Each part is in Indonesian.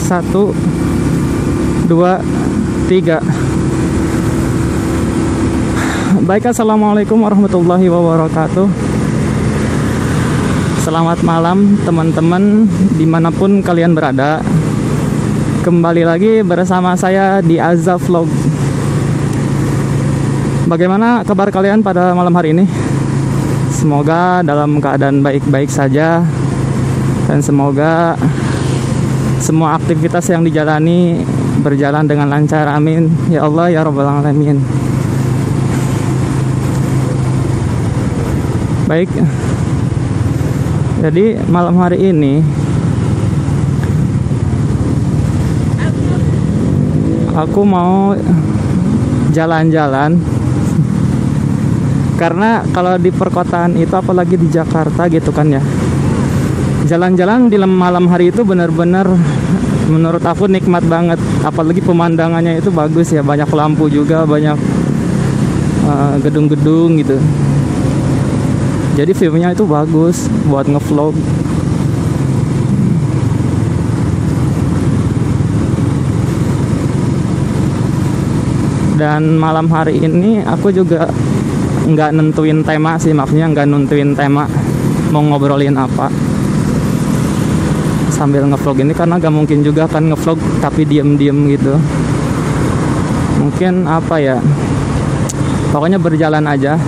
1, 2, 3. Baik, assalamualaikum warahmatullahi wabarakatuh. Selamat malam teman-teman dimanapun kalian berada. Kembali lagi bersama saya di Azza Vlog. Bagaimana kabar kalian pada malam hari ini? Semoga dalam keadaan baik-baik saja, dan semoga semua aktivitas yang dijalani berjalan dengan lancar, amin ya Allah ya Rabbal Alamin. Baik, jadi malam hari ini aku mau jalan-jalan, karena kalau di perkotaan itu, apalagi di Jakarta gitu kan ya, jalan-jalan di malam hari itu benar-benar menurut aku nikmat banget. Apalagi pemandangannya itu bagus ya, banyak lampu juga, banyak gedung-gedung gitu. Jadi view-nya itu bagus buat ngevlog. Dan malam hari ini aku juga nggak nentuin tema sih, maksudnya nggak nentuin tema mau ngobrolin apa sambil ngevlog ini, karena gak mungkin juga kan ngevlog tapi diem-diem gitu. Mungkin apa ya, pokoknya berjalan aja.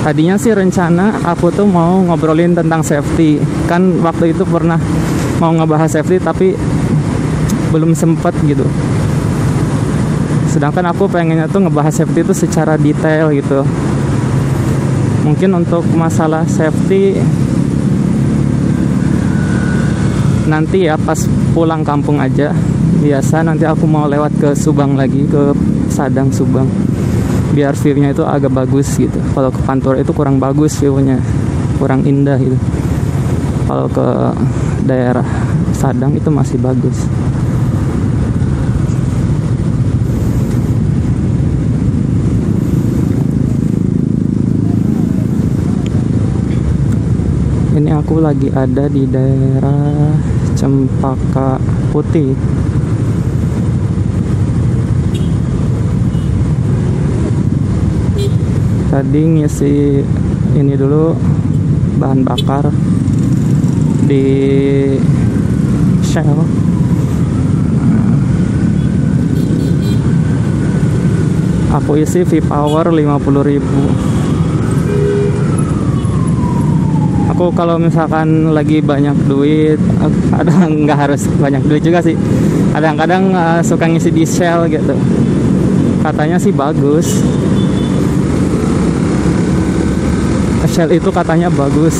Tadinya sih rencana aku tuh mau ngobrolin tentang safety. Kan waktu itu pernah mau ngebahas safety tapi belum sempet gitu. Sedangkan aku pengennya tuh ngebahas safety itu secara detail gitu. Mungkin untuk masalah safety nanti ya pas pulang kampung aja. Biasa nanti aku mau lewat ke Subang lagi, ke Sadang Subang, biar view-nya itu agak bagus gitu. Kalau ke Pantura itu kurang bagus view-nya, kurang indah gitu. Kalau ke daerah Sadang itu masih bagus. Ini aku lagi ada di daerah Cempaka Putih. Tadi ngisi ini dulu bahan bakar di Shell. Aku isi V-Power 50.000. Aku kalau misalkan lagi banyak duit, ada nggak harus banyak duit juga sih. Kadang-kadang suka ngisi di Shell gitu. Katanya sih bagus. Shell itu katanya bagus.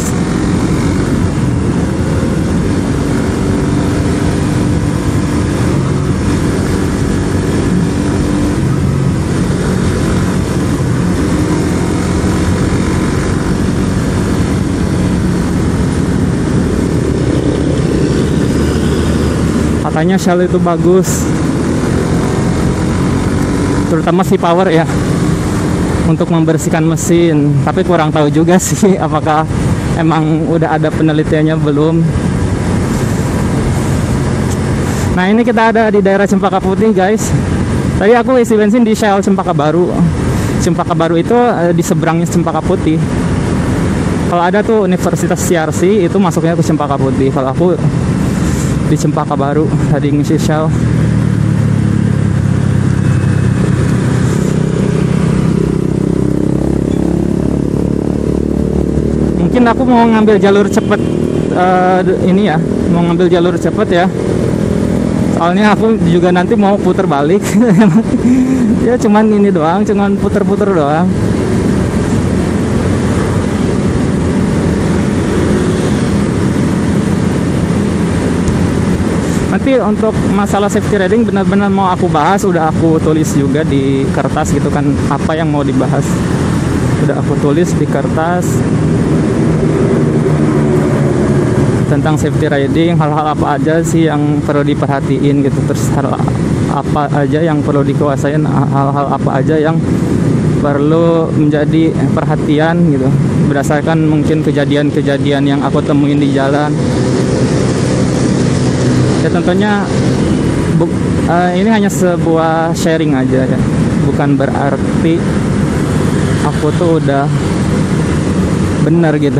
Katanya Shell itu bagus, terutama V-Power ya, untuk membersihkan mesin. Tapi kurang tahu juga sih apakah emang udah ada penelitiannya belum. Nah, ini kita ada di daerah Cempaka Putih guys. Tadi aku isi bensin di Shell Cempaka Baru. Cempaka Baru itu di seberangnya Cempaka Putih. Kalau ada tuh Universitas CRC itu masuknya ke Cempaka Putih. Kalau aku di Cempaka Baru tadi ngisi Shell. Mungkin aku mau ngambil jalur cepet ini ya, mau ngambil jalur cepet ya. Soalnya aku juga nanti mau putar balik. Ya cuman ini doang, cuman puter-puter doang. Nanti untuk masalah safety riding benar-benar mau aku bahas, udah aku tulis juga di kertas gitu kan, apa yang mau dibahas. Udah aku tulis di kertas tentang safety riding, hal-hal apa aja sih yang perlu diperhatiin gitu, terus hal apa aja yang perlu dikuasain, hal-hal apa aja yang perlu menjadi perhatian gitu, berdasarkan mungkin kejadian-kejadian yang aku temuin di jalan. Ya tentunya Ini hanya sebuah sharing aja ya, bukan berarti aku tuh udah benar gitu.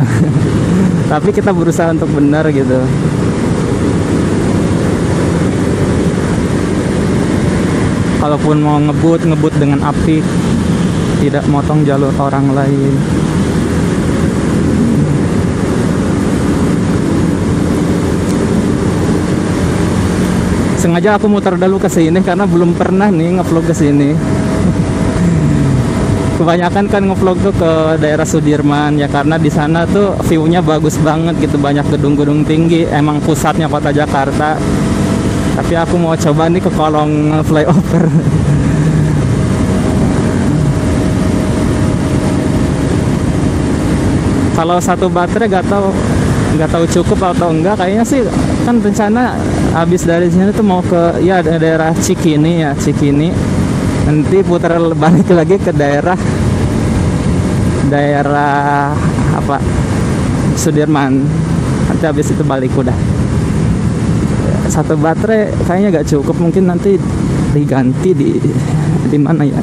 Tapi kita berusaha untuk benar gitu. Kalaupun mau ngebut dengan apik, tidak motong jalur orang lain. Sengaja aku muter dulu ke sini karena belum pernah nih ngevlog ke sini. Kebanyakan kan ngevlog tuh ke daerah Sudirman ya, karena di sana tuh view-nya bagus banget gitu, banyak gedung-gedung tinggi, emang pusatnya kota Jakarta. Tapi aku mau coba nih ke kolong flyover. Kalau satu baterai nggak tahu cukup atau enggak, kayaknya sih kan rencana habis dari sini tuh mau ke ya daerah Cikini ya, Cikini. Nanti putar balik lagi ke daerah apa Sudirman. Nanti habis itu balik udah. Satu baterai kayaknya gak cukup, mungkin nanti diganti di mana ya?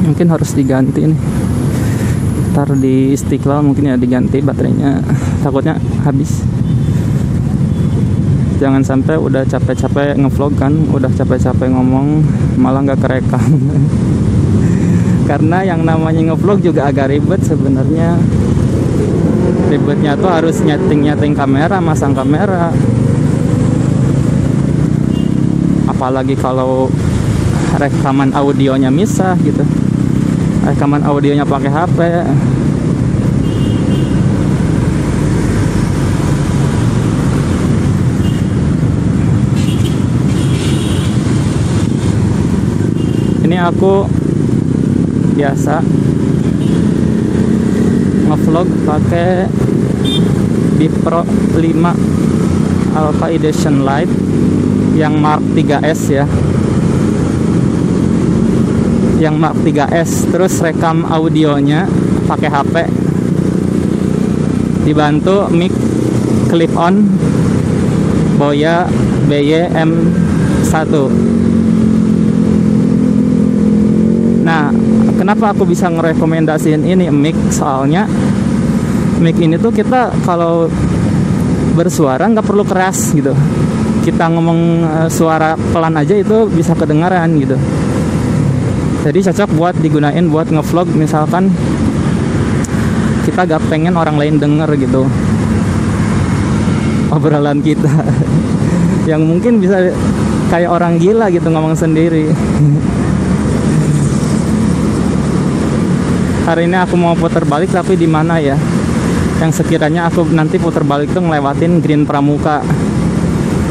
Mungkin harus diganti nih. Ntar di Istiqlal mungkin ya diganti baterainya, takutnya habis. Jangan sampai udah capek-capek ngevlog kan, udah capek-capek ngomong malah nggak kerekam. Karena yang namanya ngevlog juga agak ribet sebenarnya. Ribetnya tuh harus nyeting kamera, masang kamera. Apalagi kalau rekaman audionya misah gitu. Rekaman audionya pakai HP. Ini aku biasa ngevlog pakai Bip Pro 5 Alpha Edition Lite yang Mark 3S ya, yang Mark 3S. Terus rekam audionya pakai HP, dibantu mic clip on Boya BY-M1. Nah, kenapa aku bisa ngerekomendasiin ini mic? Soalnya mic ini tuh kita kalau bersuara nggak perlu keras gitu. Kita ngomong suara pelan aja itu bisa kedengaran gitu. Jadi cocok buat digunain buat ngevlog, misalkan kita gak pengen orang lain denger gitu obrolan kita. Yang mungkin bisa kayak orang gila gitu ngomong sendiri. Hari ini aku mau putar balik, tapi di mana ya? Yang sekiranya aku nanti putar balik tuh ngelewatin Green Pramuka.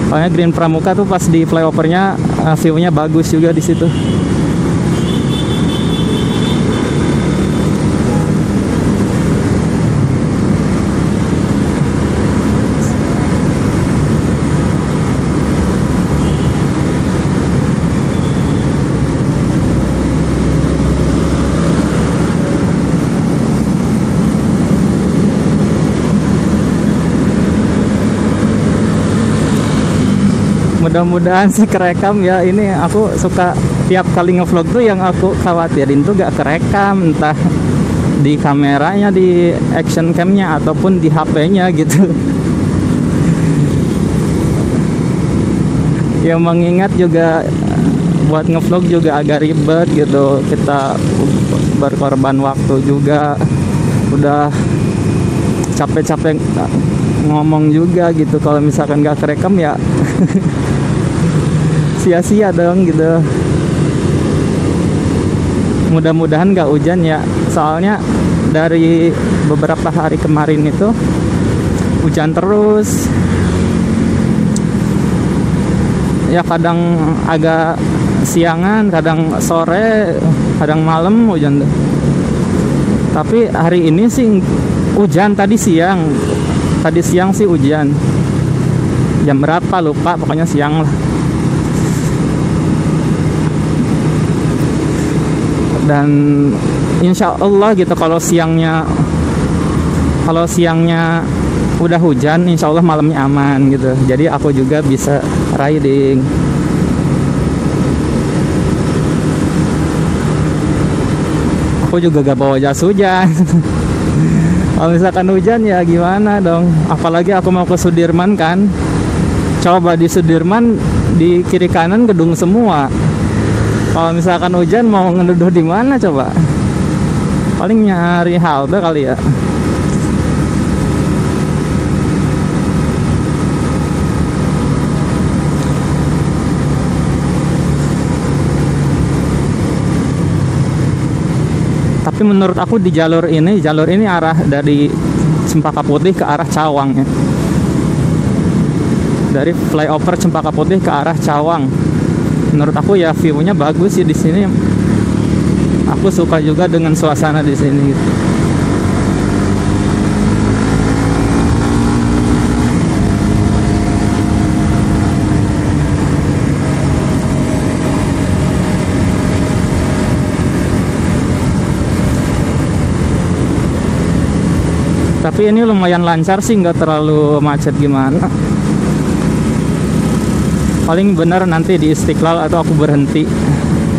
Soalnya Green Pramuka tuh pas di flyovernya view-nya bagus juga di situ. Mudah-mudahan sih kerekam ya. Ini aku suka tiap kali ngevlog tuh yang aku khawatirin tuh gak kerekam, entah di kameranya, di action camnya, ataupun di HP-nya gitu. Ya mengingat juga buat ngevlog juga agak ribet gitu, kita berkorban waktu juga, udah capek-capek ngomong juga gitu. Kalau misalkan gak kerekam ya sia-sia dong gitu. Mudah-mudahan gak hujan ya, soalnya dari beberapa hari kemarin itu hujan terus ya, kadang agak siangan, kadang sore, kadang malam hujan. Tapi hari ini sih hujan. Tadi siang sih hujan, jam berapa lupa, pokoknya siang lah. Dan insya Allah gitu kalau siangnya udah hujan, insya Allah malamnya aman gitu. Jadi aku juga bisa riding. Aku juga gak bawa jas hujan. Kalau misalkan hujan ya gimana dong. Apalagi aku mau ke Sudirman kan. Coba di Sudirman di kiri kanan gedung semua. Kalau misalkan hujan mau ngeduduh di mana coba? Paling nyari halte kali ya. Tapi menurut aku di jalur ini arah dari Cempaka Putih ke arah Cawang ya. Dari flyover Cempaka Putih ke arah Cawang. Menurut aku ya view-nya bagus sih di sini. Aku suka juga dengan suasana di sini gitu. Tapi ini lumayan lancar sih, nggak terlalu macet gimana. Paling bener nanti di Istiqlal atau aku berhenti,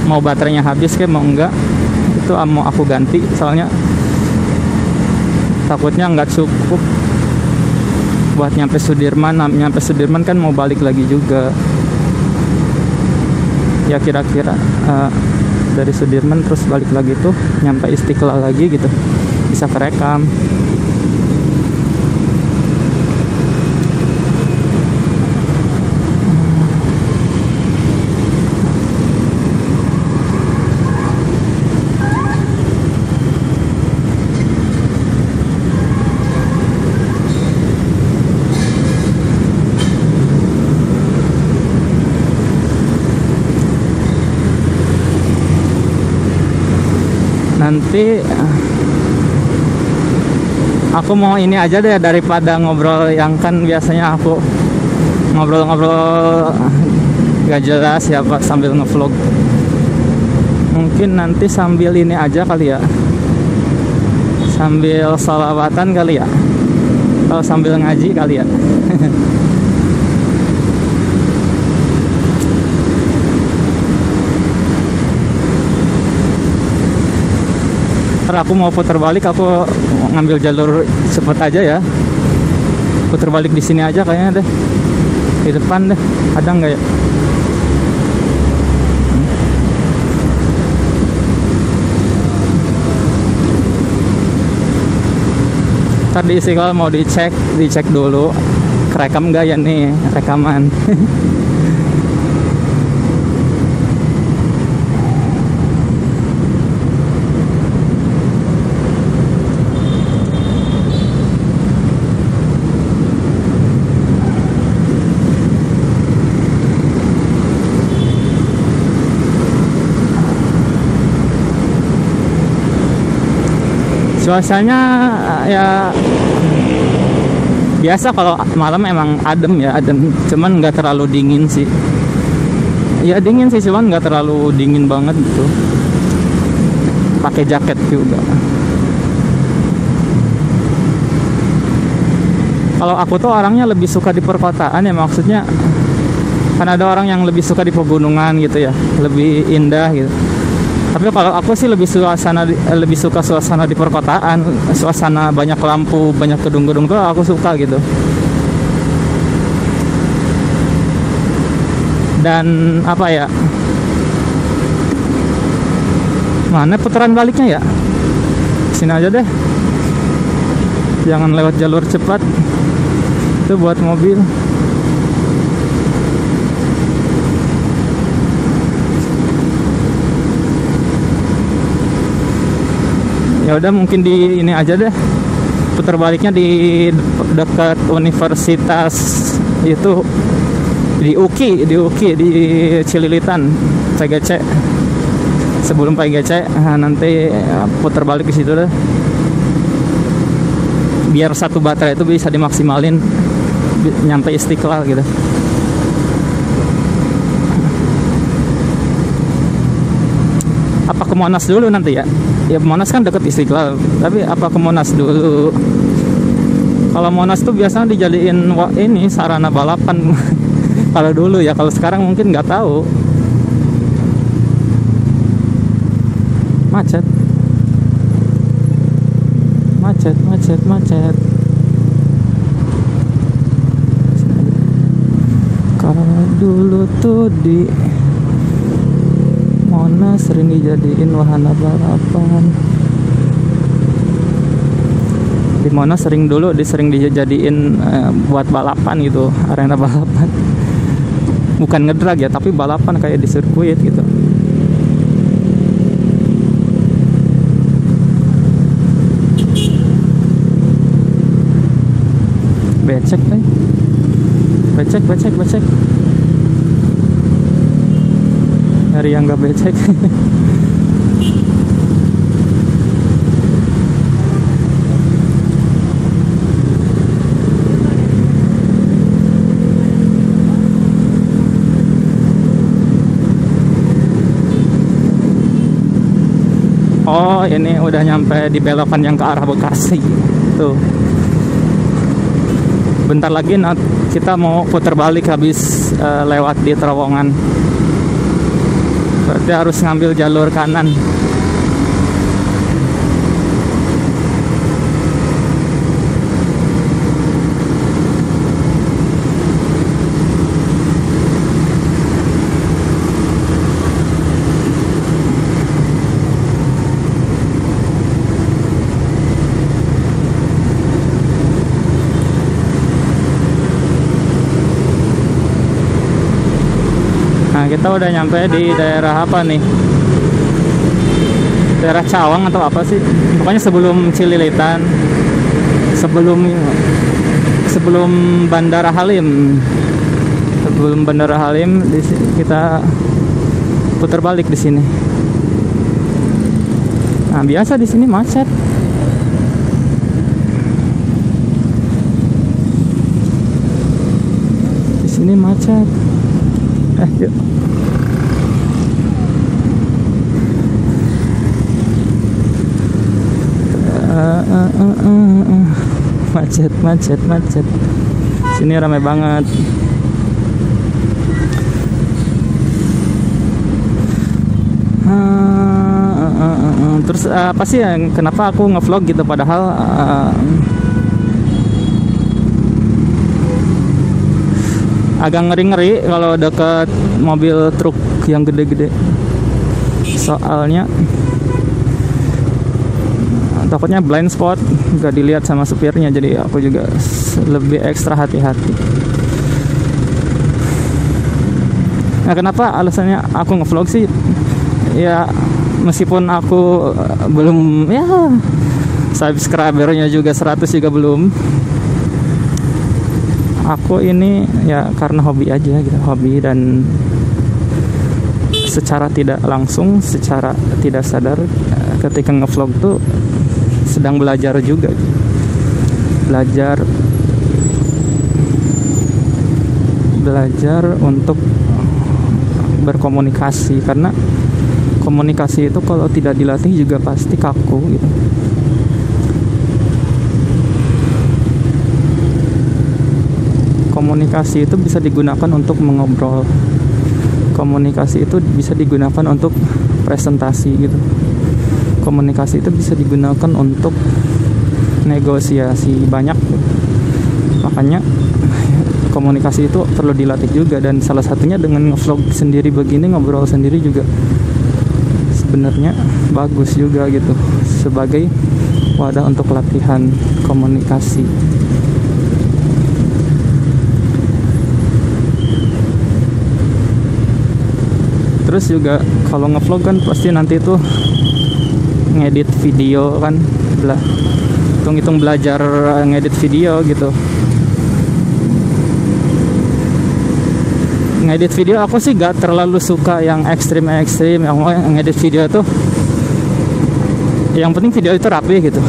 mau baterainya habis kayak mau enggak, itu mau aku ganti, soalnya takutnya nggak cukup buat nyampe Sudirman. Nyampe Sudirman kan mau balik lagi juga ya, kira-kira dari Sudirman terus balik lagi tuh nyampe Istiqlal lagi gitu, bisa kerekam. Nanti aku mau ini aja deh, daripada ngobrol yang kan biasanya aku ngobrol-ngobrol gak jelas ya Pak sambil ngevlog. Mungkin nanti sambil ini aja kali ya, sambil sholawatan kali ya, atau sambil ngaji kali ya. Aku mau putar balik, aku ngambil jalur cepet aja ya, putar balik di sini aja kayaknya deh, di depan deh, ada nggak ya? Ntar di Istiqlal mau dicek dulu kerekam nggak ya nih rekaman. Suasananya ya biasa, kalau malam emang adem ya, cuman nggak terlalu dingin sih. Ya dingin sih, cuman nggak terlalu dingin banget gitu. Pakai jaket juga. Kalau aku tuh orangnya lebih suka di perkotaan ya, maksudnya kan ada orang yang lebih suka di pegunungan gitu ya, lebih indah gitu. Tapi kalau aku sih lebih suka suasana di perkotaan, suasana banyak lampu, banyak gedung-gedung tuh aku suka gitu. Dan apa ya? Mana putaran baliknya ya? Sini aja deh. Jangan lewat jalur cepat. Itu buat mobil. Ya udah, mungkin di ini aja deh, putar baliknya di dekat universitas itu, di UKI di Cililitan, PGC, sebelum PGC. Nah, nanti putar balik ke situ deh, biar satu baterai itu bisa dimaksimalin nyampe Istiqlal gitu. Apa ke Monas dulu nanti ya? Ya Monas kan deket Istiqlal, tapi apa ke Monas dulu? Kalau Monas tuh biasanya dijadiin ini sarana balapan. Kalau dulu ya, kalau sekarang mungkin nggak tahu. Macet. Kalau dulu tuh di Monas sering dijadiin wahana balapan. Di Monas sering dijadiin buat balapan gitu, arena balapan. Bukan ngedrag ya, tapi balapan kayak di sirkuit gitu. Becek nih. Becek. Nyari yang gak becek. Oh, ini udah nyampe di belokan yang ke arah Bekasi. Tuh. Bentar lagi kita mau putar balik habis lewat di terowongan. Berarti harus ngambil jalur kanan. Nah, kita udah nyampe di daerah apa nih? Daerah Cawang atau apa sih? Pokoknya sebelum Cililitan, sebelum Bandara Halim. Sebelum Bandara Halim, kita putar balik di sini. Nah, biasa di sini macet. Di sini macet. Yuk. Macet. Sini ramai banget. Terus apa sih yang kenapa aku ngevlog gitu, padahal agak ngeri kalau deket mobil truk yang gede-gede. Soalnya takutnya blind spot, gak dilihat sama supirnya, jadi aku juga lebih ekstra hati-hati. Nah, kenapa alasannya aku ngevlog sih? Ya meskipun aku belum ya subscribernya juga 100 juga belum. Aku ini ya karena hobi aja gitu, hobi, dan secara tidak langsung, secara tidak sadar ketika ngevlog tuh sedang belajar juga. Belajar untuk berkomunikasi, karena komunikasi itu kalau tidak dilatih juga pasti kaku gitu. Komunikasi itu bisa digunakan untuk mengobrol. Komunikasi itu bisa digunakan untuk presentasi gitu. Komunikasi itu bisa digunakan untuk negosiasi banyak. Makanya komunikasi itu perlu dilatih juga, dan salah satunya dengan nge-vlog sendiri begini, ngobrol sendiri juga sebenarnya bagus juga gitu, sebagai wadah untuk latihan komunikasi. Terus juga kalau ngevlog kan pasti nanti tuh ngedit video kan, hitung-hitung belajar ngedit video gitu. Ngedit video aku sih gak terlalu suka yang ekstrim. Yang mau ngedit video tuh yang penting video itu rapi gitu.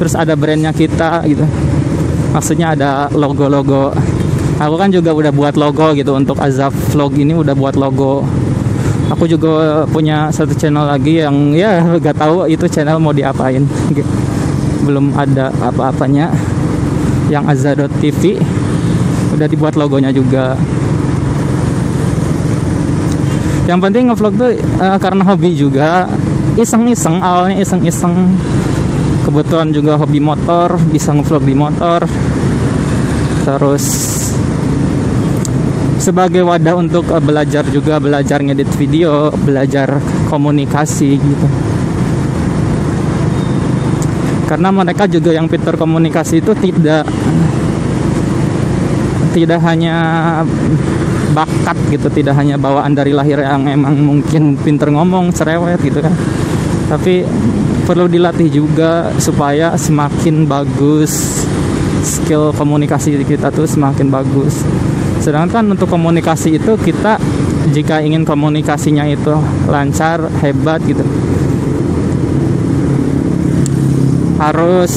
Terus ada brandnya kita gitu, maksudnya ada logo-logo. Aku kan juga udah buat logo gitu untuk Azab Vlog ini, udah buat logo Aku juga punya satu channel lagi yang ya gak tahu itu channel mau diapain. Belum ada apa-apanya. Yang Azza.tv udah dibuat logonya juga. Yang penting ngevlog tuh karena hobi juga, iseng-iseng, awalnya iseng-iseng. Kebetulan juga hobi motor, bisa ngevlog di motor. Terus sebagai wadah untuk belajar juga, belajar ngedit video, belajar komunikasi gitu. Karena mereka juga yang pintar komunikasi itu tidak hanya bakat gitu, tidak hanya bawaan dari lahir yang emang mungkin pintar ngomong, cerewet gitu kan. Tapi perlu dilatih juga supaya semakin bagus skill komunikasi kita tuh semakin bagus. Sedangkan untuk komunikasi itu kita jika ingin komunikasinya itu lancar, hebat gitu, harus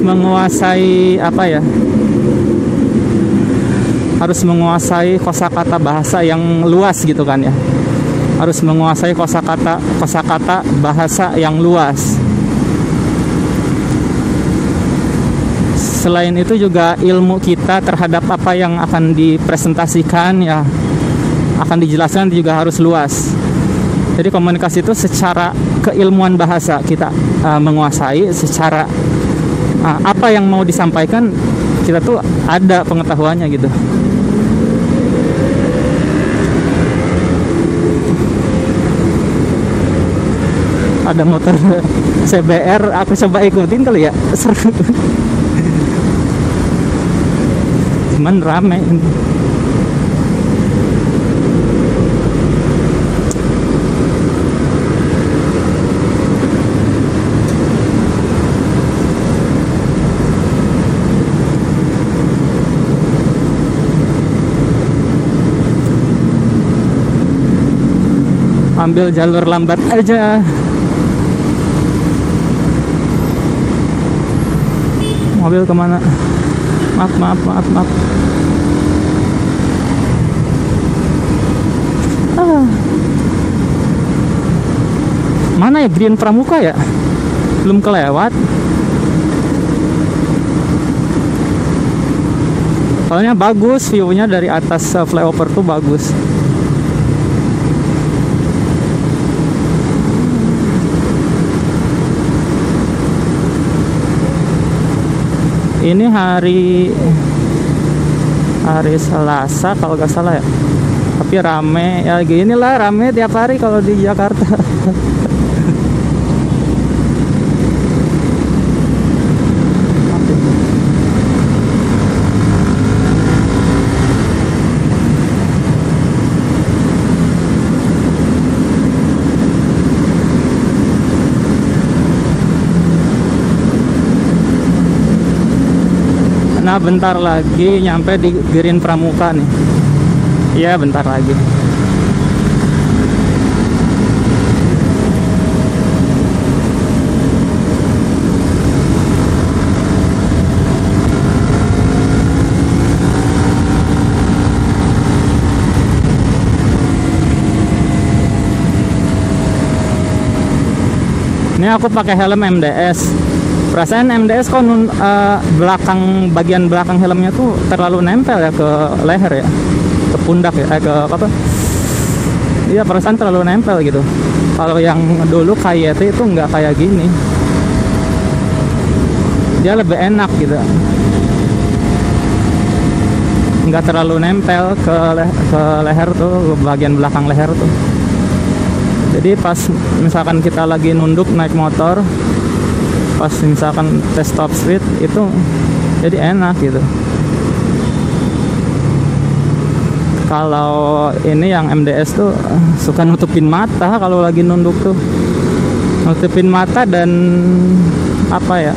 menguasai apa ya? Harus menguasai kosakata bahasa yang luas gitu kan ya. Harus menguasai kosakata bahasa yang luas. Selain itu juga ilmu kita terhadap apa yang akan dipresentasikan ya, akan dijelaskan juga harus luas. Jadi komunikasi itu secara keilmuan bahasa kita menguasai, secara apa yang mau disampaikan kita tuh ada pengetahuannya gitu. Ada motor CBR, aku coba ikutin kali ya, seru. Cuman rame ini. Ambil jalur lambat aja. Mobil kemana? Maaf. Mana ya Green Pramuka ya? Belum kelewat. Soalnya bagus view-nya dari atas flyover tuh bagus. Ini hari Selasa kalau nggak salah ya. Tapi rame ya, gini lah rame tiap hari kalau di Jakarta. Nah bentar lagi nyampe di Green Pramuka nih. Iya bentar lagi. Ini aku pakai helm MDS. Perasaan MDS kok bagian belakang helmnya tuh terlalu nempel ya ke leher ya, ke pundak ya, ke apa? Iya perasaan terlalu nempel gitu. Kalau yang dulu KYT itu nggak kayak gini, dia lebih enak gitu, nggak terlalu nempel ke leher tuh, ke bagian belakang leher tuh. Jadi pas misalkan kita lagi nunduk naik motor, pas misalkan tes top speed itu jadi enak gitu. Kalau ini yang MDS tuh suka nutupin mata kalau lagi nunduk tuh, nutupin mata dan apa ya,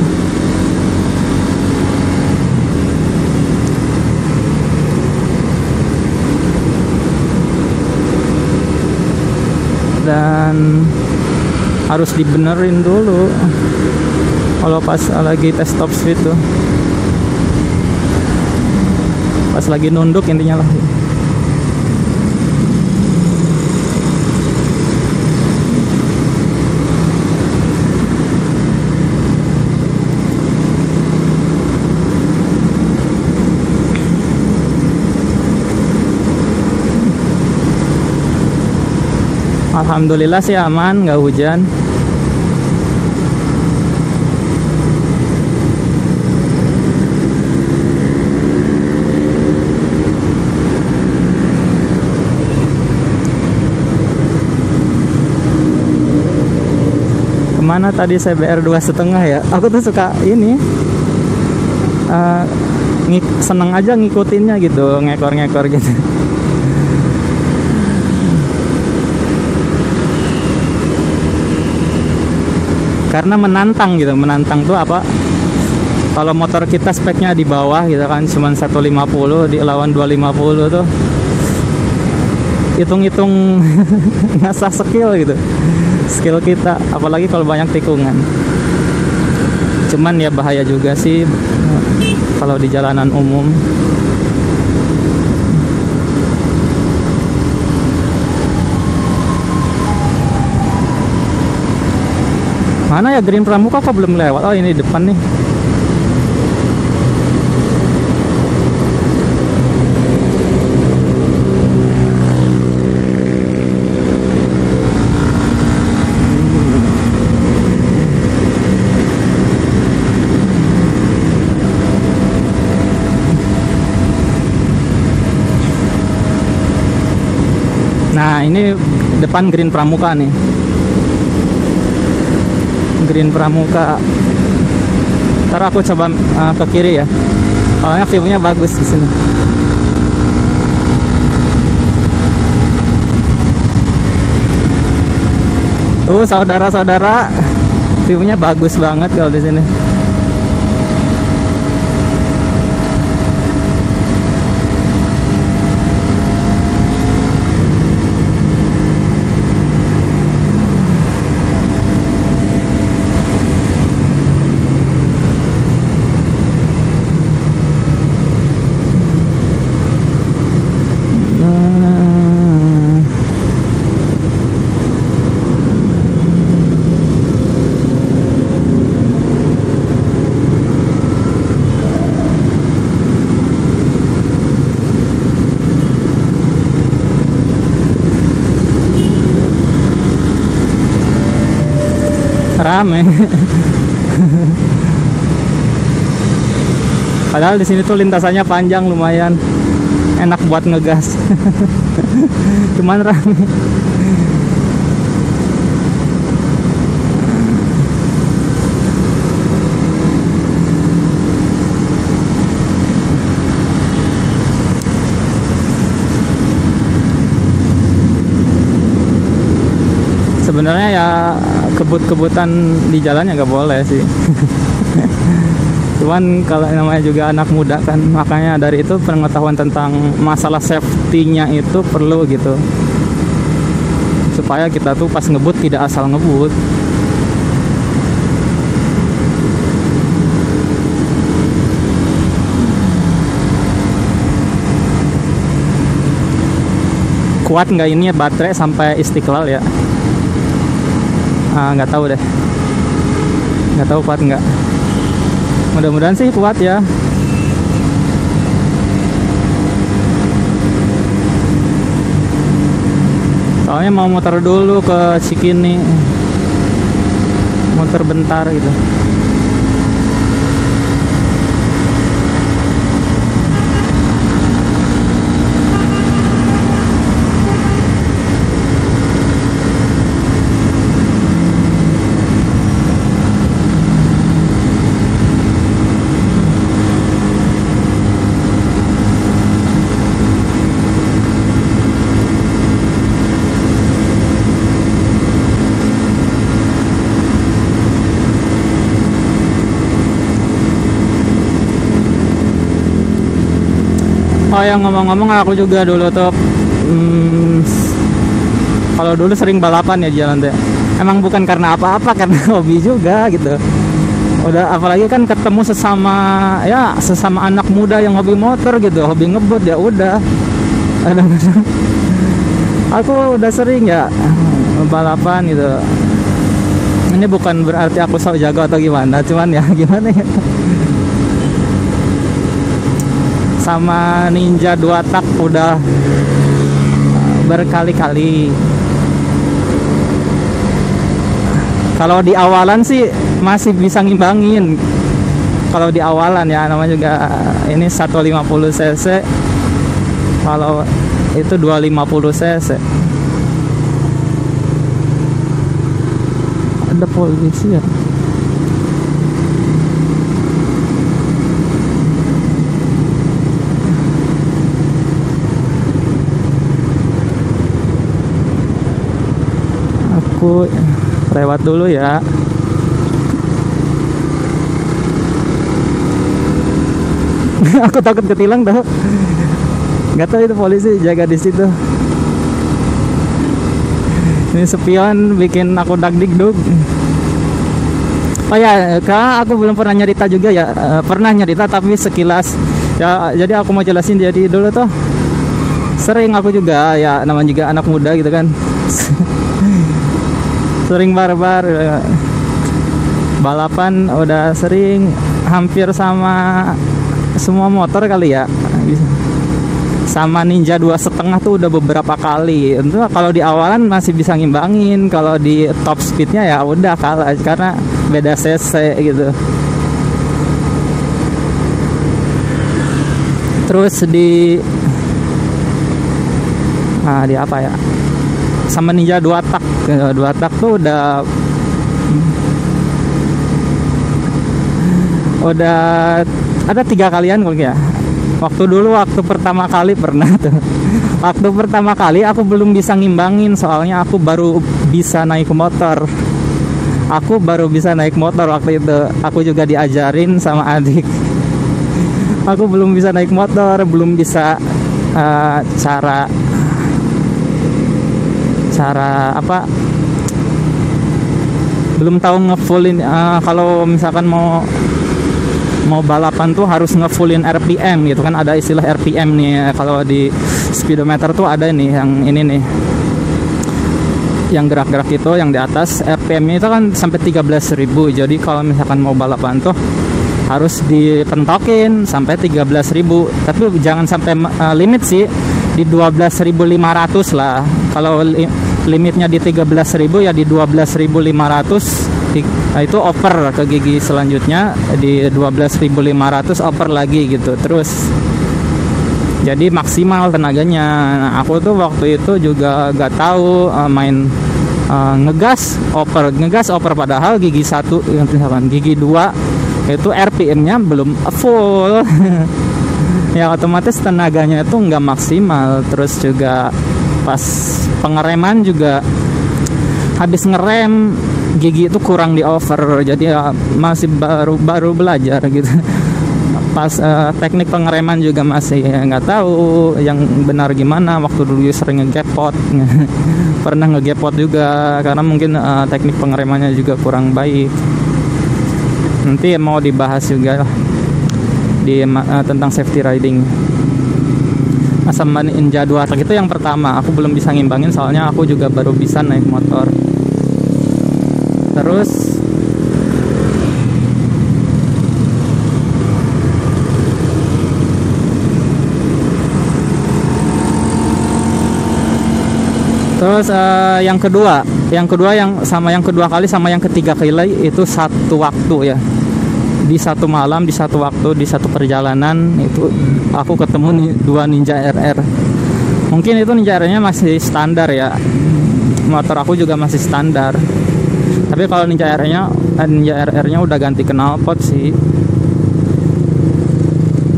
dan harus dibenerin dulu kalau pas lagi tes top speed tuh. pas lagi nunduk intinya lah. Alhamdulillah sih aman, nggak hujan. Kemana tadi CBR 2,5 ya? Aku tuh suka ini, seneng aja ngikutinnya gitu, ngekor-ngekor gitu. Karena menantang gitu, menantang tuh apa? Kalau motor kita speknya di bawah gitu kan, cuman 150 di lawan 250 tuh, hitung-hitung ngasah skill gitu, skill kita, apalagi kalau banyak tikungan. Cuman ya bahaya juga sih kalau di jalanan umum. Mana ya Green Pramuka kok belum lewat? Oh ini depan nih. Nah ini depan Green Pramuka nih. Green Pramuka. Ntar aku coba ke kiri ya. Soalnya view-nya bagus di sini. Tuh saudara-saudara, view-nya bagus banget kalau di sini. Rame. Padahal di sini tuh lintasannya panjang, lumayan enak buat ngegas. Cuman rame. Sebenarnya ya kebut-kebutan di jalannya nggak boleh sih. Cuman kalau namanya juga anak muda kan, makanya dari itu pengetahuan tentang masalah safety-nya itu perlu gitu, supaya kita tuh pas ngebut tidak asal ngebut. Kuat nggak ini baterai sampai Istiqlal ya? Nggak tahu deh, nggak tahu kuat nggak. Mudah-mudahan sih kuat ya. Soalnya mau muter dulu ke Cikini, muter bentar gitu. Oh yang ngomong-ngomong, aku juga dulu tuh kalau dulu sering balapan ya di jalan teh. Emang bukan karena apa-apa, karena hobi juga gitu. Udah apalagi kan ketemu sesama anak muda yang hobi motor gitu, hobi ngebut, ya udah. Kadang-kadang aku udah sering ya balapan gitu. Ini bukan berarti aku sok jago atau gimana, cuman ya gimana ya. Sama Ninja 2 tak udah berkali-kali. Kalau di awalan sih masih bisa ngimbangin. Kalau di awalan ya, namanya juga ini 150 cc. Kalau itu 250 cc. Ada polisi ya. Aku lewat dulu ya. Aku takut ketilang dah. Gak tahu itu polisi jaga di situ. Ini spion bikin aku dagdikduk. Oh ya, Kak, aku belum pernah nyerita juga ya. Pernah nyerita tapi sekilas. Ya, jadi aku mau jelasin. Jadi dulu tuh sering aku juga ya, namanya juga anak muda gitu kan. Sering barbar balapan, udah sering hampir sama semua motor kali ya. Sama Ninja 2,5 tuh udah beberapa kali. Tentu kalau di awalan masih bisa ngimbangin, kalau di top speednya ya udah kalah karena beda cc gitu. Terus di apa ya, sama Ninja 2 tak. 2 tak tuh udah ada 3 kalian kok ya. Waktu pertama kali pernah tuh. Waktu pertama kali aku belum bisa ngimbangin, soalnya aku baru bisa naik motor. Waktu itu. Aku juga diajarin sama adik. Aku belum bisa naik motor, belum bisa cara apa, belum tahu ngefullin. Kalau misalkan mau balapan tuh harus ngefullin RPM gitu kan, ada istilah RPM nih. Kalau di speedometer tuh ada nih, yang ini nih, yang gerak-gerak itu, yang di atas RPM itu kan sampai 13.000. Jadi kalau misalkan mau balapan tuh harus dipentokin sampai 13.000, tapi jangan sampai limit sih, di 12.500 lah. Kalau limitnya di 13.000 ya di 12.500. Itu over ke gigi selanjutnya di 12.500, over lagi gitu terus. Jadi maksimal tenaganya. Nah, aku tuh waktu itu juga gak tahu main ngegas over, padahal gigi 1, misalkan gigi 2 itu RPM-nya belum full. Ya otomatis tenaganya itu nggak maksimal. Terus juga pas pengereman juga, habis ngerem gigi itu kurang di over, jadi ya masih baru belajar gitu. Pas teknik pengereman juga masih nggak tahu yang benar gimana. Waktu dulu sering ngegepot. Pernah ngegepot juga karena mungkin teknik pengeremannya juga kurang baik. Nanti mau dibahas juga di tentang safety riding. Sama Ninja 2 tak itu yang pertama, aku belum bisa ngimbangin soalnya aku juga baru bisa naik motor. Terus yang kedua yang kedua kali sama yang ketiga kali itu satu waktu ya. Di satu malam, di satu waktu, di satu perjalanan itu aku ketemu 2 Ninja RR. Mungkin itu Ninja RR-nya masih standar ya. Motor aku juga masih standar. Tapi kalau Ninja RR-nya udah ganti knalpot sih.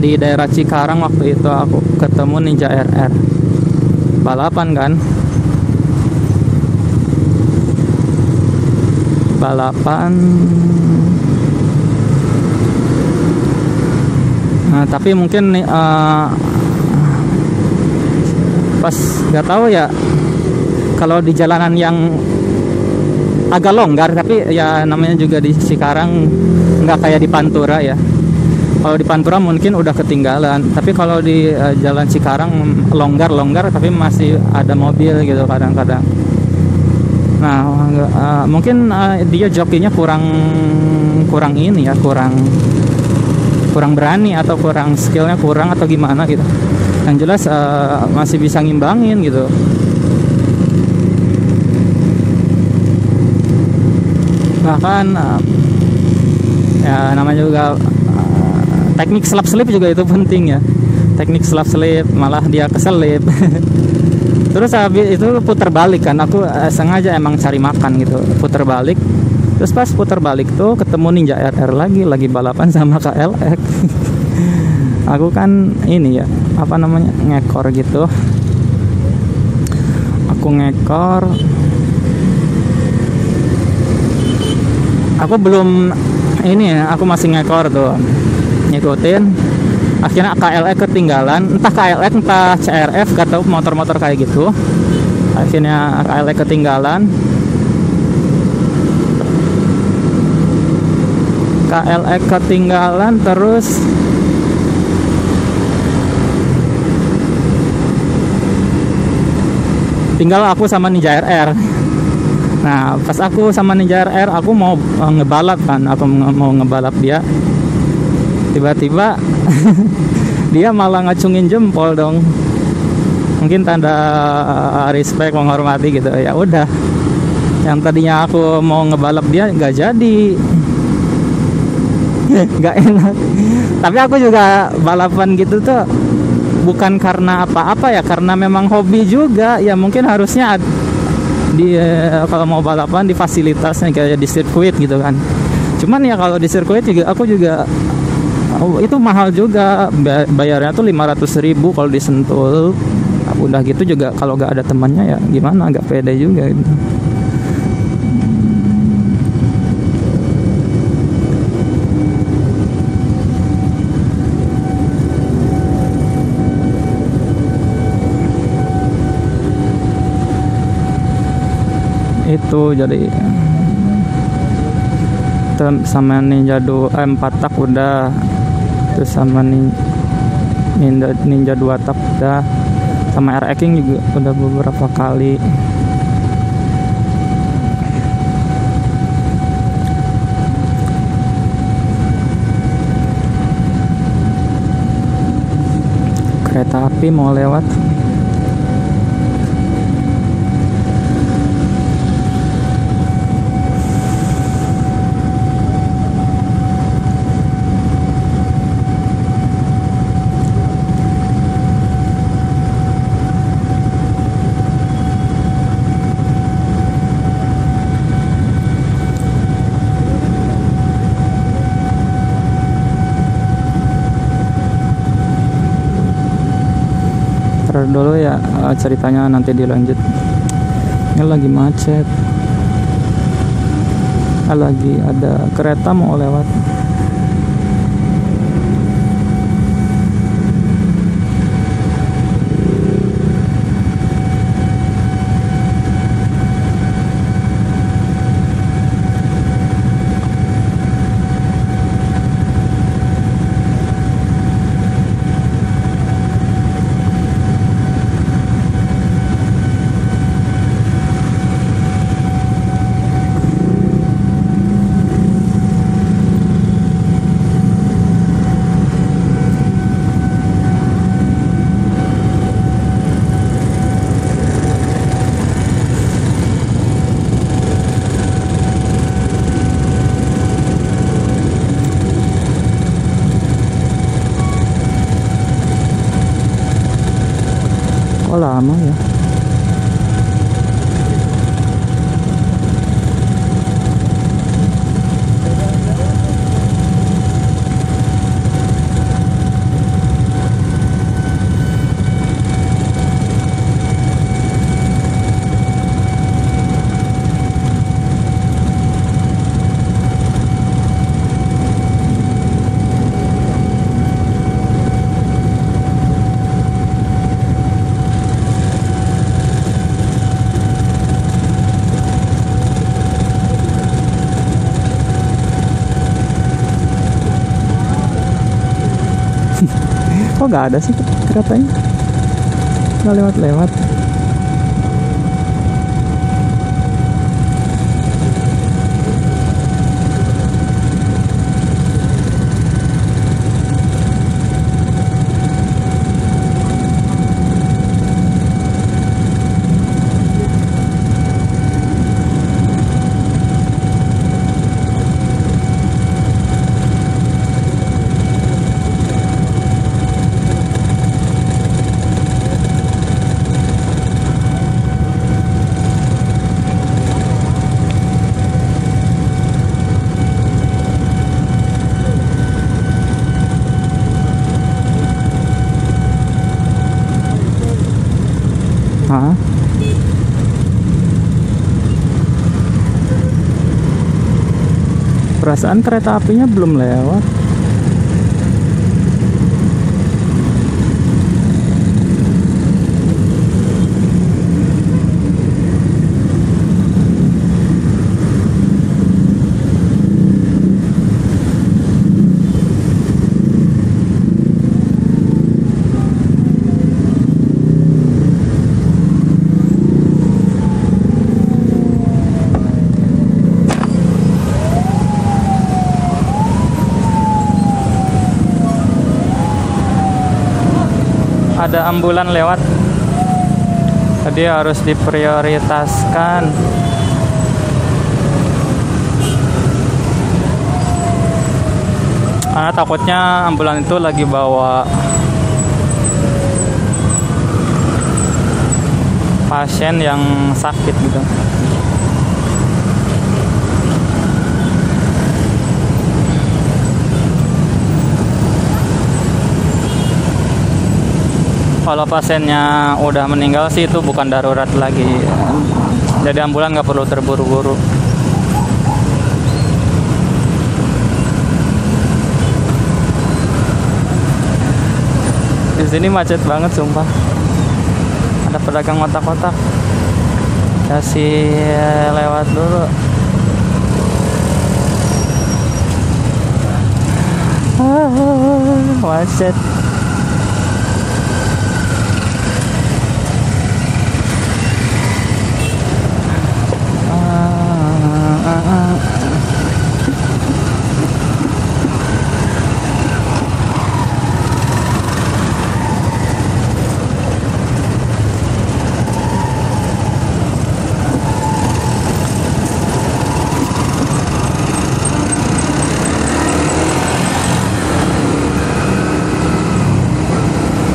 Di daerah Cikarang waktu itu aku ketemu Ninja RR. Balapan kan? Nah, tapi mungkin pas nggak tahu ya, kalau di jalanan yang agak longgar, tapi ya namanya juga di Cikarang nggak kayak di Pantura ya. Kalau di Pantura mungkin udah ketinggalan, tapi kalau di jalan Cikarang longgar tapi masih ada mobil gitu kadang-kadang. Nah, mungkin dia jokinya kurang ini ya, kurang berani atau kurang skillnya kurang atau gimana gitu. Yang jelas masih bisa ngimbangin gitu. Bahkan ya namanya juga teknik selap-selip juga itu penting ya. Teknik selap-selip, malah dia keselip. Terus habis itu putar balik kan, aku sengaja emang cari makan gitu, putar balik. Terus pas putar balik tuh ketemu Ninja RR lagi balapan sama KLX. Aku kan ini ya, apa namanya, ngekor gitu. Aku ngekor. Aku belum ini ya, aku masih ngekor tuh, ngikutin. Akhirnya KLX ketinggalan, entah KLX entah CRF, gak tahu motor-motor kayak gitu. Akhirnya KLX ketinggalan. KLX ketinggalan terus tinggal aku sama Ninja RR. Nah, pas aku sama Ninja RR, aku mau ngebalap kan, aku mau ngebalap dia. Tiba-tiba dia malah ngacungin jempol dong. Mungkin tanda respect, menghormati gitu. Ya udah. Yang tadinya aku mau ngebalap dia nggak jadi. Nggak enak. Tapi aku juga balapan gitu tuh bukan karena apa-apa ya, karena memang hobi juga. Ya mungkin harusnya di kalau mau balapan di fasilitasnya kayak di sirkuit gitu kan. Cuman ya kalau di sirkuit juga aku juga itu mahal juga, bayarnya tuh 500.000 kalau di Sentul. Udah gitu juga kalau gak ada temannya ya gimana, agak pede juga gitu. Itu jadi sama Ninja 4 tak udah, terus sama Ninja 2 tak udah, sama RX King juga udah beberapa kali. Kereta api mau lewat. Dulu ya, ceritanya nanti dilanjut. Ini lagi macet, lagi ada kereta mau lewat. Kok lama ya? Kok nggak ada sih keretanya? Nggak lewat-lewat. Hah? Perasaan kereta apinya belum lewat. Ada ambulan lewat, tadi harus diprioritaskan. Karena takutnya ambulan itu lagi bawa pasien yang sakit gitu. Kalau pasiennya udah meninggal sih itu bukan darurat lagi. Jadi ambulan nggak perlu terburu-buru. Di sini macet banget sumpah. Ada pedagang kotak-kotak. Kasih lewat dulu. Macet.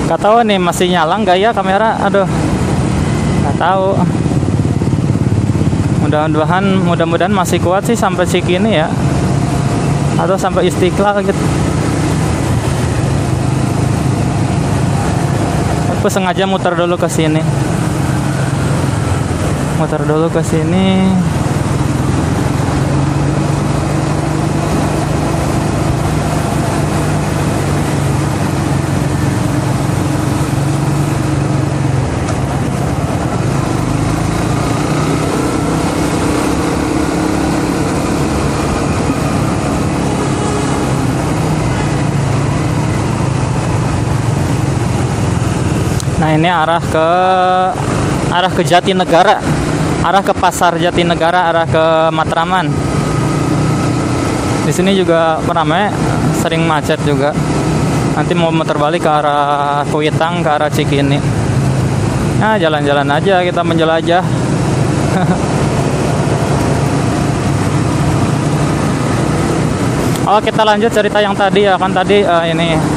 Gak tahu nih masih nyala nggak ya kamera, aduh nggak tahu. Mudah-mudahan masih kuat sih sampai Cikini ya, atau sampai Istiqlal gitu. Aku sengaja muter dulu ke sini. Nah ini arah ke Jatinegara, arah ke Pasar Jatinegara, arah ke Matraman. Di sini juga ramai, sering macet juga. Nanti mau muter balik ke arah Kuitang, ke arah Cikini. Nah jalan-jalan aja, kita menjelajah. Oh kita lanjut cerita yang tadi ya, kan tadi ini.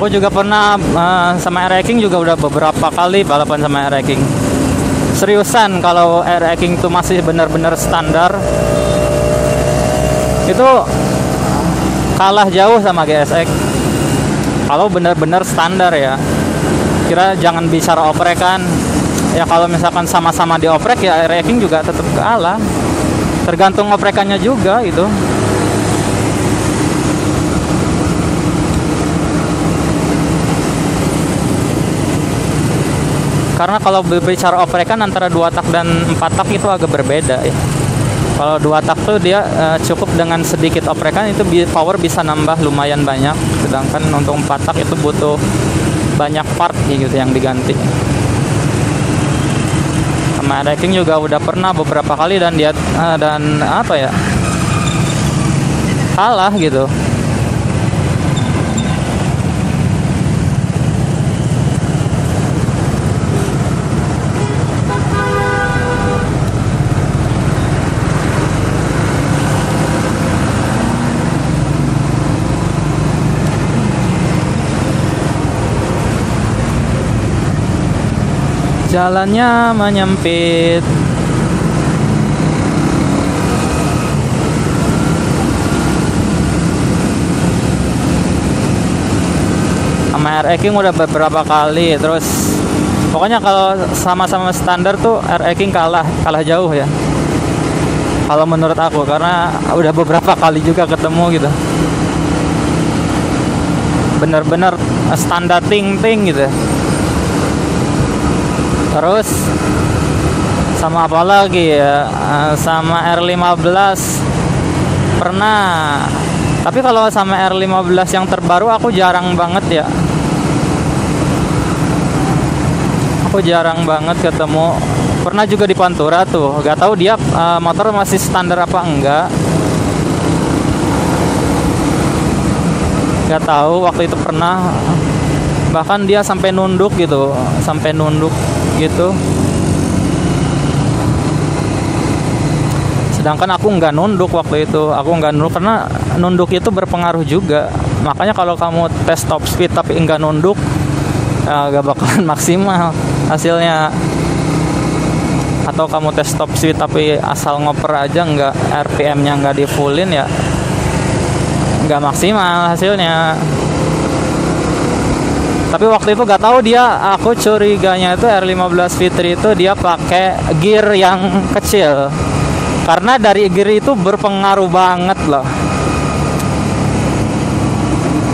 Aku juga pernah sama Air King juga udah beberapa kali balapan sama Air King. Seriusan kalau Air King itu masih benar-benar standar, itu kalah jauh sama GSX. Kalau benar-benar standar ya, kira jangan bicara oprekan. Ya kalau misalkan sama-sama dioprek ya Air King juga tetap kalah. Tergantung oprekannya juga itu. Karena kalau berbicara oprekan antara 2 tak dan 4 tak itu agak berbeda ya. Kalau 2 tak tuh dia cukup dengan sedikit oprekan itu power bisa nambah lumayan banyak. Sedangkan untuk 4 tak itu butuh banyak part gitu yang diganti. Sama racking juga udah pernah beberapa kali dan dia dan apa ya, kalah gitu. Jalannya menyempit. Sama air King udah beberapa kali. Terus pokoknya kalau sama-sama standar tuh air King kalah jauh ya. Kalau menurut aku, karena udah beberapa kali juga ketemu gitu. Bener-bener standar ting-ting gitu. Terus sama apa lagi ya, sama R15 pernah. Tapi kalau sama R15 yang terbaru aku jarang banget ya. Aku jarang banget ketemu. Pernah juga di Pantura tuh, gak tahu dia motor masih standar apa enggak. Gak tahu, waktu itu pernah. Bahkan dia sampai nunduk gitu. Sedangkan aku nggak nunduk waktu itu. Aku nggak nunduk karena nunduk itu berpengaruh juga. Makanya kalau kamu tes top speed tapi nggak nunduk, nggak bakalan maksimal hasilnya. Atau kamu tes top speed tapi asal ngoper aja, nggak RPM-nya nggak di fullin, ya nggak maksimal hasilnya. Tapi waktu itu gak tahu aku curiganya itu R15 Fitri itu dia pakai gear yang kecil. Karena dari gear itu berpengaruh banget loh.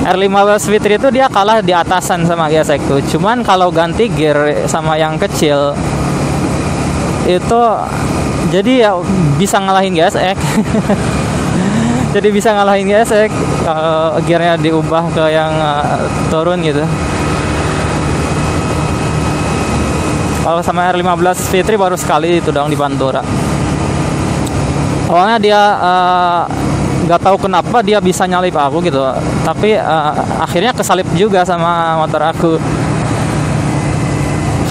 R15 Fitri itu dia kalah di atasan sama GSX tuh. Cuman kalau ganti gear sama yang kecil itu jadi ya bisa ngalahin GSX. Jadi bisa ngalahin GSX kalau gearnya diubah ke yang turun gitu. Kalau sama R15 Fitri baru sekali itu dong di Pantura. Awalnya dia nggak tahu kenapa dia bisa nyalip aku gitu. Tapi akhirnya kesalip juga sama motor aku.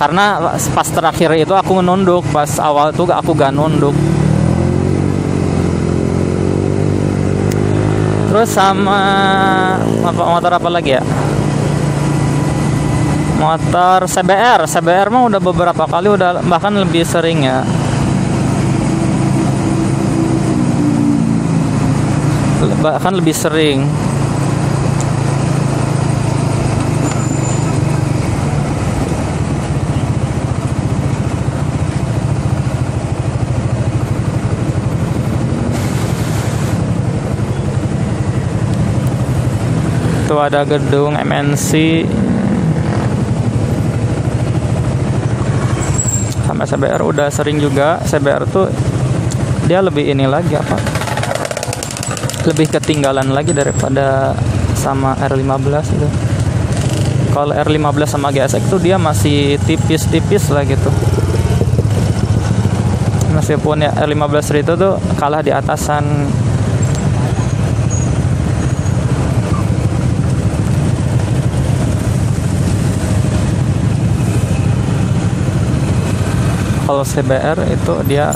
Karena pas terakhir itu aku nunduk, pas awal tuh aku gak nunduk. Terus sama motor apa lagi ya? Motor CBR mah udah beberapa kali, udah bahkan lebih sering ya. Bahkan lebih sering. Tuh ada gedung MNC. Sama CBR udah sering juga. CBR tuh dia lebih ini lagi apa, lebih ketinggalan lagi daripada sama R15 itu. Kalau R15 sama GSX tuh dia masih tipis-tipis lah gitu. Meskipun ya R15 itu tuh kalah di atasan. Kalau CBR itu dia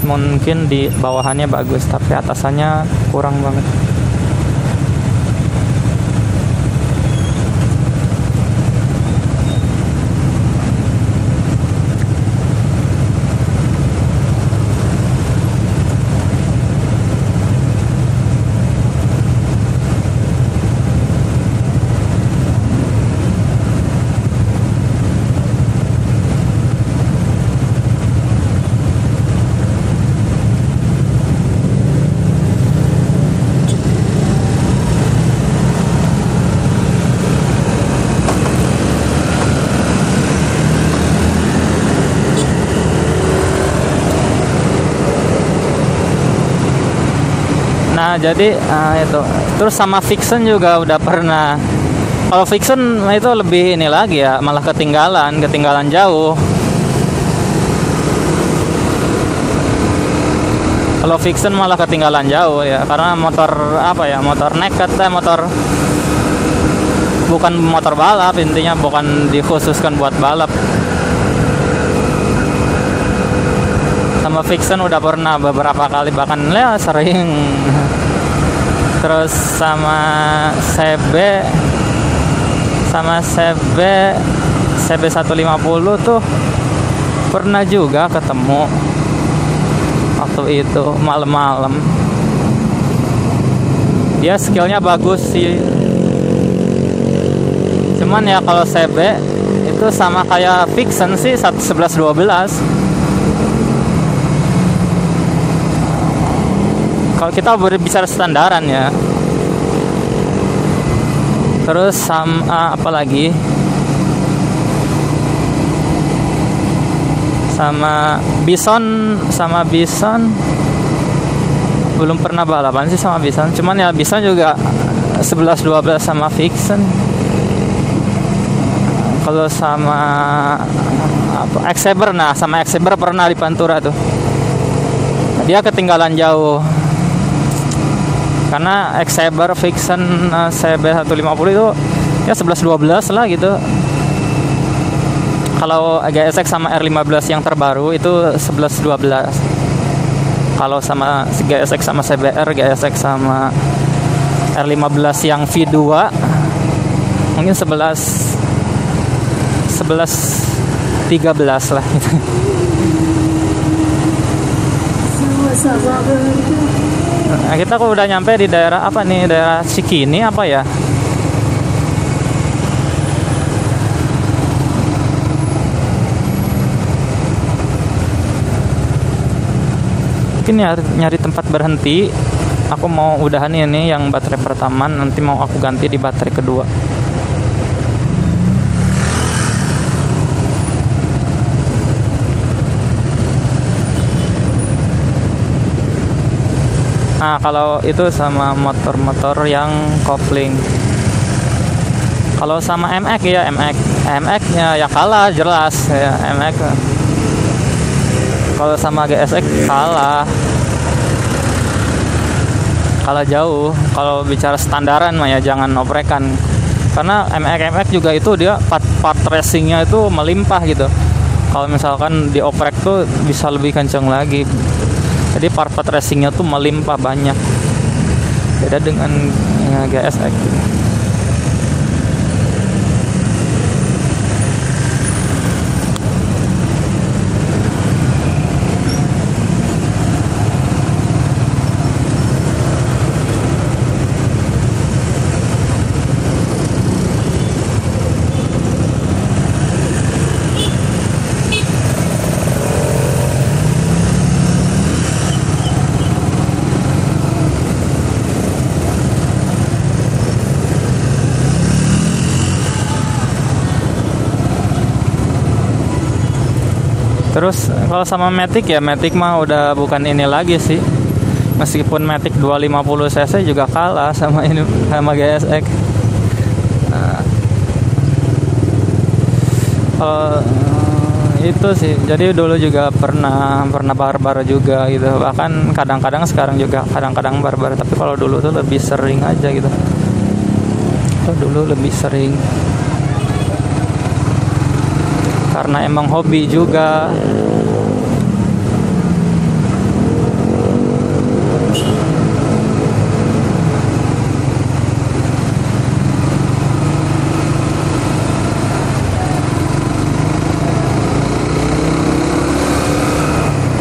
mungkin di bawahannya bagus, tapi atasannya kurang banget. jadi itu. Terus sama Vixen juga udah pernah. Kalau Vixen itu lebih ini lagi ya, malah ketinggalan jauh. Kalau Vixen malah ketinggalan jauh ya, karena motor motor nekat, motor bukan motor balap, intinya bukan dikhususkan buat balap. Sama Vixen udah pernah beberapa kali, bahkan ya sering. Terus sama CB 150 tuh pernah juga ketemu waktu itu malam-malam. Dia skillnya bagus sih, cuman ya kalau CB itu sama kayak Vixen sih 11-12. Kalau kita berbicara standaran ya. Terus sama apa lagi? Sama Bison belum pernah balapan sih sama Bison. Cuman ya Bison juga 11-12 sama Vixen. Kalau sama X-Saber, sama X-Saber pernah di Pantura tuh. Dia ketinggalan jauh. Karena X-Saber, Vixen, CB 150 itu ya 11-12 lah gitu. Kalau GSX sama R15 yang terbaru itu 11-12. Kalau sama GSX sama CBR, GSX sama R15 yang V2 mungkin 11-13 lah gitu. Nah, kita kok udah nyampe di daerah apa nih? Daerah Cikini apa ya? Mungkin nyari tempat berhenti. Aku mau udahan ini yang baterai pertama, nanti mau aku ganti di baterai kedua. Nah, kalau itu sama motor-motor yang kopling. Kalau sama MX ya, MX-nya ya kalah jelas ya, MX. Kalau sama GSX kalah jauh. Kalau bicara standaran mah ya jangan oprekan. Karena MX juga itu dia part racingnya itu melimpah gitu. Kalau misalkan dioprek tuh bisa lebih kenceng lagi. Jadi part racingnya tuh melimpah banyak. Beda dengan GSX. Terus kalau sama Matic ya, Matic mah udah bukan ini lagi sih. Meskipun Matic 250 cc juga kalah sama GSX. Nah, itu sih. Jadi dulu juga pernah barbar juga gitu. Bahkan kadang-kadang sekarang juga kadang-kadang barbar. Tapi kalau dulu tuh lebih sering aja gitu. Kalau dulu lebih sering. Karena emang hobi juga.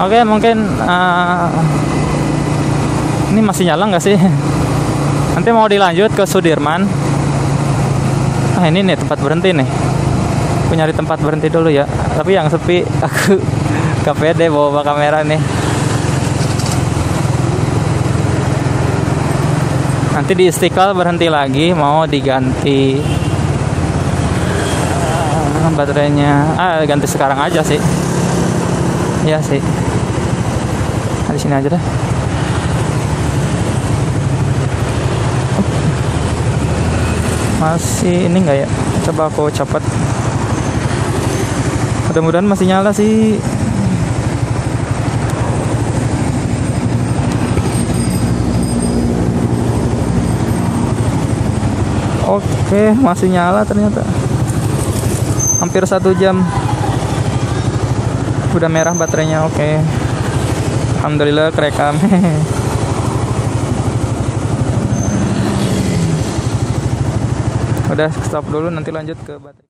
Oke, mungkin ini masih nyala nggak sih? Nanti mau dilanjut ke Sudirman. Ini nih tempat berhenti nih. Aku nyari tempat berhenti dulu ya, tapi yang sepi. Aku gak pede bawa kamera nih. Nanti di Istiqlal berhenti lagi, mau diganti baterainya. Ganti sekarang aja sih. Iya sih. Di sini aja deh. Masih ini enggak ya? Coba aku copot. Mudah-mudahan masih nyala sih. Oke, masih nyala ternyata. Hampir 1 jam. Udah merah baterainya. Oke. Alhamdulillah kerekam. Udah stop dulu, nanti lanjut ke baterai.